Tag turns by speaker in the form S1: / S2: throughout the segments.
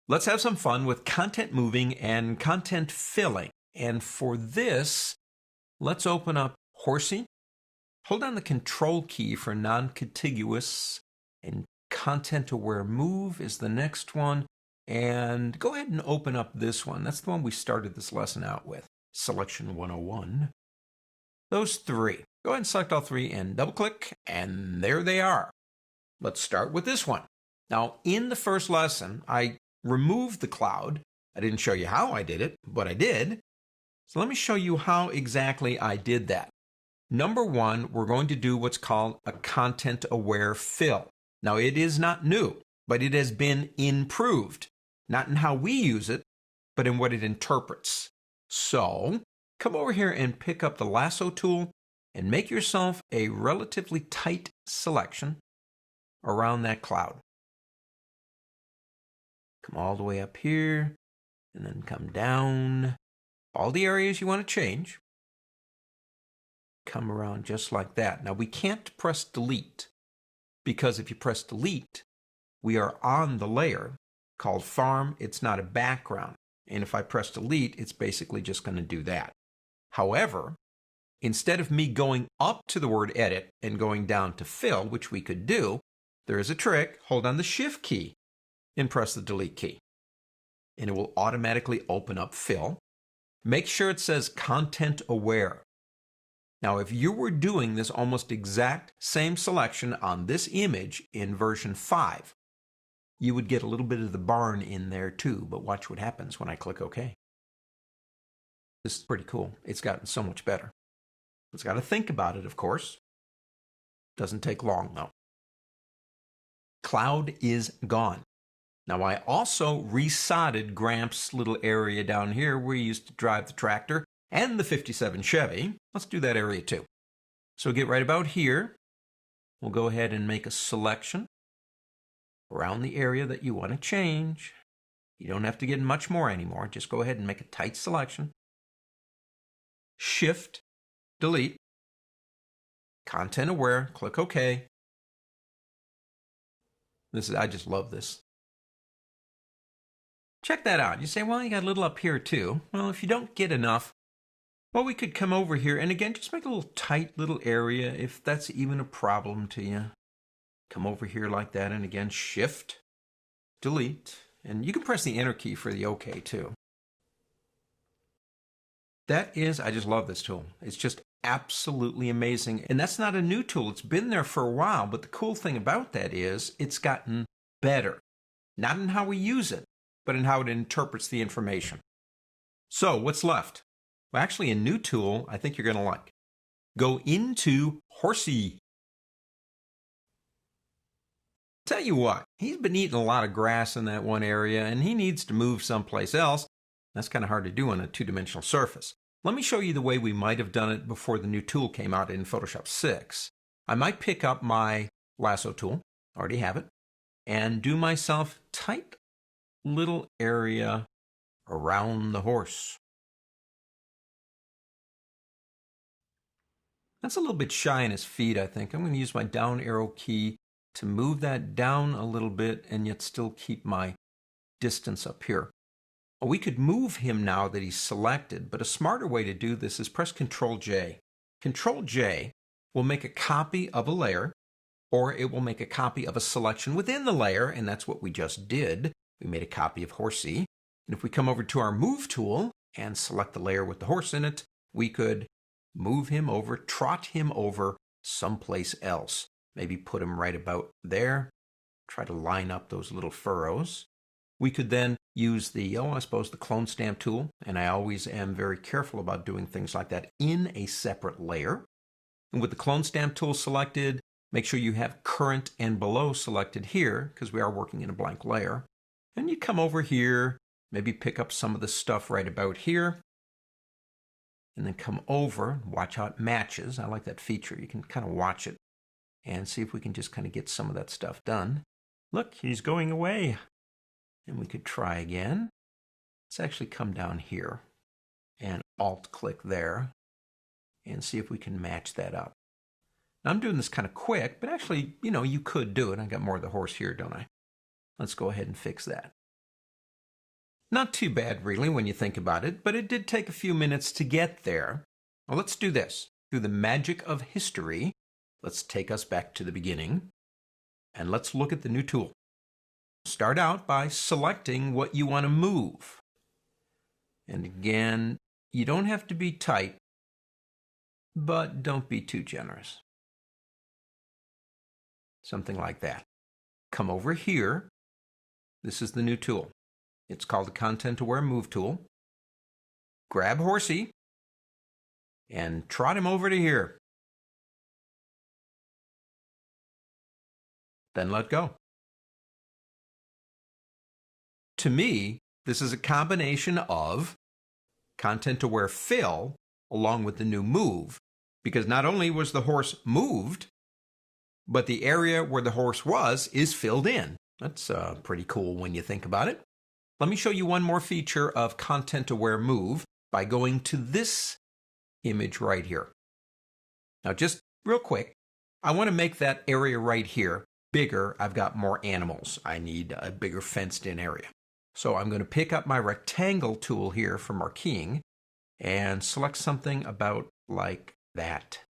S1: Let's have some fun with content moving and content filling. And for this, let's open up Horsey. Hold down the Control key for non-contiguous, and content-aware move is the next one. And go ahead and open up this one. That's the one we started this lesson out with, Selection 101. Those three. Go ahead and select all three and double-click, and there they are. Let's start with this one. Now, in the first lesson, I removed the cloud. I didn't show you how I did it, but I did. So let me show you how exactly I did that. Number one, we're going to do what's called a content-aware fill. Now, it is not new, but it has been improved. Not in how we use it, but in what it interprets. So, come over here and pick up the lasso tool and make yourself a relatively tight selection around that cloud. Come all the way up here, and then come down. All the areas you want to change. Come around just like that. Now, we can't press delete, because if you press delete, we are on the layer called farm. It's not a background. And if I press delete, it's basically just going to do that. However, instead of me going up to the word edit and going down to fill, which we could do, there is a trick. Hold on the shift key and press the delete key. And it will automatically open up fill. Make sure it says content aware. Now, if you were doing this almost exact same selection on this image in version 5, you would get a little bit of the barn in there too, but watch what happens when I click OK. This is pretty cool. It's gotten so much better. It's got to think about it, of course. Doesn't take long, though. Cloud is gone. Now, I also resodded Gramps' little area down here where he used to drive the tractor and the 57 Chevy. Let's do that area too. So get right about here. We'll go ahead and make a selection around the area that you want to change. You don't have to get much more anymore. Just go ahead and make a tight selection. Shift, delete, content aware, click OK. I just love this. Check that out. You say, well, you got a little up here too. Well, if you don't get enough, well, we could come over here and again, just make a little tight little area if that's even a problem to you. Come over here like that and again, shift, delete, and you can press the enter key for the OK too. I just love this tool. It's just absolutely amazing. And that's not a new tool. It's been there for a while, but the cool thing about that is it's gotten better. Not in how we use it, but in how it interprets the information. So what's left? Well, actually a new tool I think you're going to like. Go into Horsey. Tell you what, he's been eating a lot of grass in that one area and he needs to move someplace else. That's kind of hard to do on a two-dimensional surface. Let me show you the way we might have done it before the new tool came out in Photoshop 6. I might pick up my lasso tool, already have it, and do myself tight little area around the horse. That's a little bit shy in his feet, I think. I'm going to use my down arrow key to move that down a little bit and yet still keep my distance up here. We could move him now that he's selected, but a smarter way to do this is press Control-J. Control-J will make a copy of a layer, or it will make a copy of a selection within the layer, and that's what we just did. We made a copy of Horsey. And if we come over to our Move tool and select the layer with the horse in it, we could move him over, trot him over someplace else. Maybe put him right about there. Try to line up those little furrows. We could then use the clone stamp tool, and I always am very careful about doing things like that in a separate layer. And with the clone stamp tool selected, make sure you have current and below selected here, because we are working in a blank layer. And you come over here, maybe pick up some of the stuff right about here, and then come over, watch how it matches. I like that feature. You can kind of watch it and see if we can just kind of get some of that stuff done. Look, he's going away. And we could try again. Let's actually come down here and Alt-click there and see if we can match that up. Now, I'm doing this kind of quick, but actually, you could do it. I got more of the horse here, don't I? Let's go ahead and fix that. Not too bad, really, when you think about it, but it did take a few minutes to get there. Well, let's do this. Through the magic of history, let's take us back to the beginning, and let's look at the new tool. Start out by selecting what you want to move. And again, you don't have to be tight, but don't be too generous. Something like that. Come over here. This is the new tool. It's called the Content-Aware Move tool. Grab Horsey and trot him over to here. Then let go. To me, this is a combination of Content-Aware Fill along with the new Move, because not only was the horse moved, but the area where the horse was is filled in. That's pretty cool when you think about it. Let me show you one more feature of Content-Aware Move by going to this image right here. Now, just real quick, I want to make that area right here bigger. I've got more animals. I need a bigger fenced-in area. So I'm going to pick up my rectangle tool here for marqueing and select something about like that.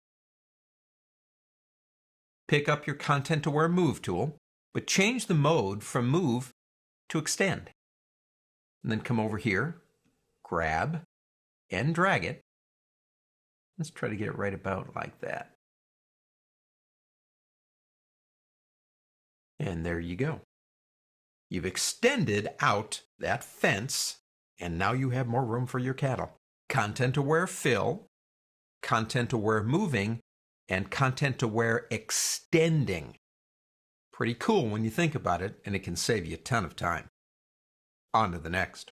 S1: Pick up your Content-Aware Move tool, but change the mode from Move to Extend. And then come over here, grab, and drag it. Let's try to get it right about like that. And there you go. You've extended out that fence, and now you have more room for your cattle. Content-Aware Fill, Content-Aware Moving, and Content-Aware Extending. Pretty cool when you think about it, and it can save you a ton of time. On to the next.